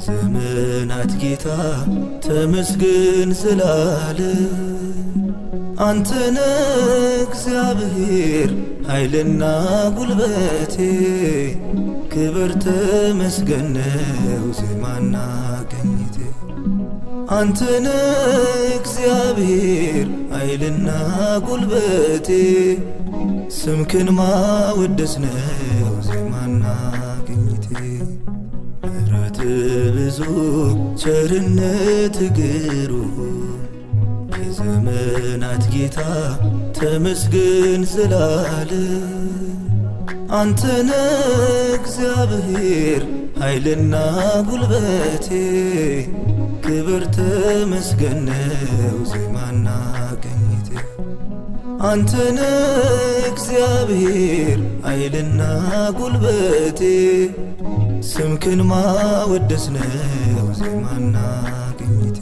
የዘመናት ጌታ ተመስገን ዘላለም። አንተነ እግዚአብሔር ኃይልና ጉልበቴ፣ ክብር ተመስገን ነው ዜማና ቀኝቴ። አንተነ እግዚአብሔር ኃይልና ጉልበቴ፣ ስምክን ማወደስ ነው ዜማና ቀኝቴ። ምሕረት ብዙ ቸርነት ግሩም፣ የዘመናት ጌታ ተመስገን ዘላለም። አንተነ እግዚአብሔር ኃይልና ጉልበቴ፣ ክብር ተመስገን ነው ዜማና ቀኝቴ። አንተነ እግዚአብሔር ኃይልና ጉልበቴ፣ ስምክን ማወደስ ነው ዜማና ቀኝቴ።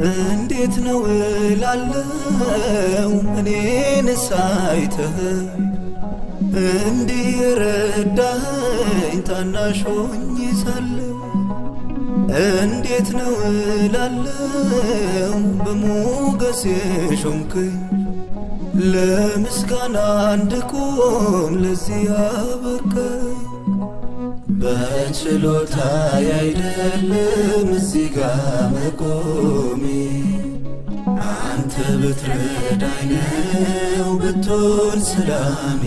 እንዴት ነው እላለው እኔን ሳይተህ እንዲህ ረዳኸኝ ታናሽ ሆኜ ሳለሁ። እንዴት ነው እላለው በሞገስ የሾምከኝ ለምስጋና እንድቆም ለዚህ ያበቃኝ። በችሎታዬ አይደለም እዚህ ጋ መቆሜ፣ አንተ ብትረዳኝ ነው ብትሆን ሰላሜ።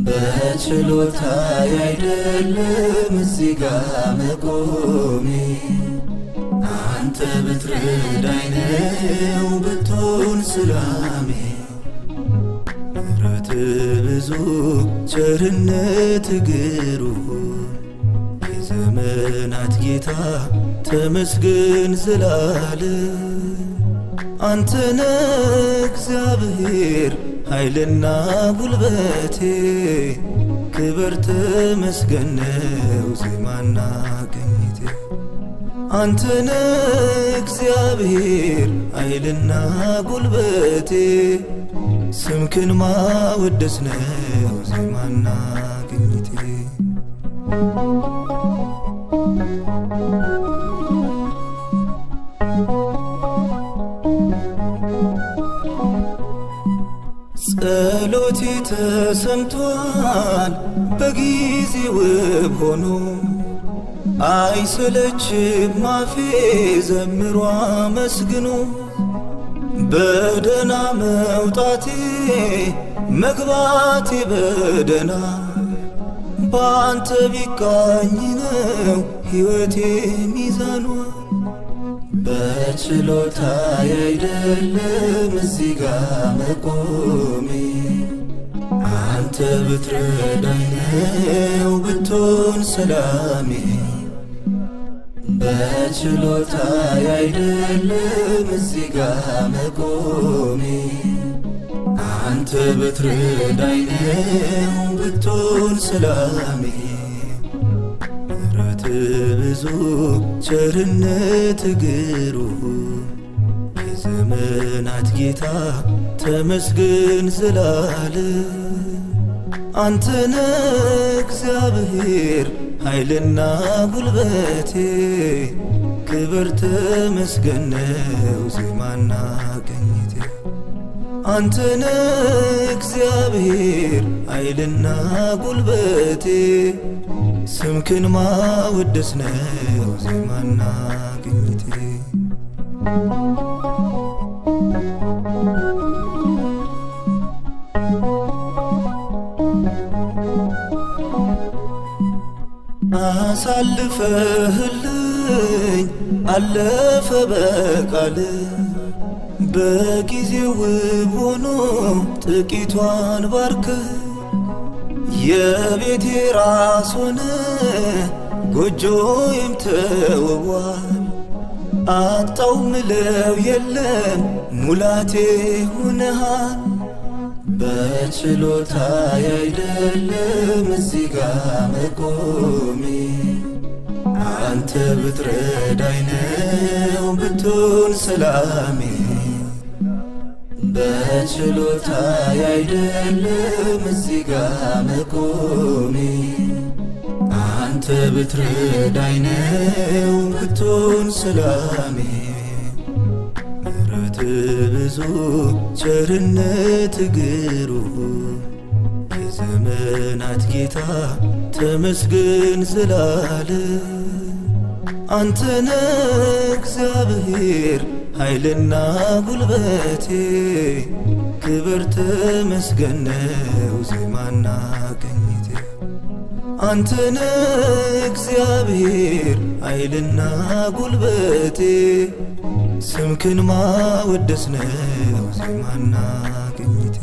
በችሎታዬ አይደለም እዚህ ጋ መቆሜ፣ አንተ ብትረዳኝ ነው ብትሆን ሰላሜ። ምሕረት ብዙ ቸርነት ግሩም፣ የዘመናት ጌታ ተመስገን ዘላለም። አንተነ እግዚአብሔር ኃይልና ጉልበቴ፣ ክብር ተመስገን ነው ዜማና ቀኝቴ። አንተነ እግዚአብሔር ኃይልና ጉልበቴ፣ ስምክን ማወደስ ነው ዜማና ቀኝቴ። ጸሎቴ ተሰምቷል በጊዜ ውብ ሆኖ፣ አይሰለችም አፌ ዘምሮ አመስግኖ። በደና መውጣቴ መግባቴ በደና፣ በአንተ ቢቃኝ ነው ሕይወቴ ሚዛኗ። በችሎታዬ አይደለም እዚህ ጋ መቆሜ፣ አንተ ብትረዳኝ ነው ብትሆን ሰላሜ። በችሎታዬ አይደለም እዚህ ጋ መቆሜ፣ አንተ ብትረዳኝ ነው ብትሆን ሰላሜ። ምሕረት ብዙ ቸርነት ግሩም፣ የዘመናት ጌታ ተመስገን ዘላለም። አንተነ እግዚአብሔር ኃይልና ጉልበቴ፣ ክብር ተመስገን ነው ዜማና ቀኝቴ። አንተነ እግዚአብሔር ኃይልና ጉልበቴ፣ ስምክን ማወደስ ነው ዜማና ቀኝቴ። አሳልፈህልኝ አለፈ በቃል፣ በጊዜው ውብ ሆኖ ጥቂቷን ባርከህ። የቤቴ ራስ ሆነ ጎጆዬም ተውቧል፣ አጣው ምለው የለም ሙላቴ ሆነሃል። በችሎታዬ አይደለም እዚህ ጋ መቆሜ፣ አንተ ብትረዳኝ ነው ብትሆን ሰላሜ። በችሎታ አይደለም እዚህ ጋ መቆሜ። አንተ ብትረዳኝ ነው ብትሆን ሰላሜ። ምሕረት ብዙ ቸርነት ግሩም የዘመናት ጌታ ተመስገን ዘላለም። አንተነ እግዚአብሔር ኃይልና ጉልበቴ ክብር ተመስገን ነው ዜማና ቅኝቴ። አንተነ እግዚአብሔር ኃይልና ጉልበቴ ስምክን ማወደስ ነው ዜማና ቅኝቴ።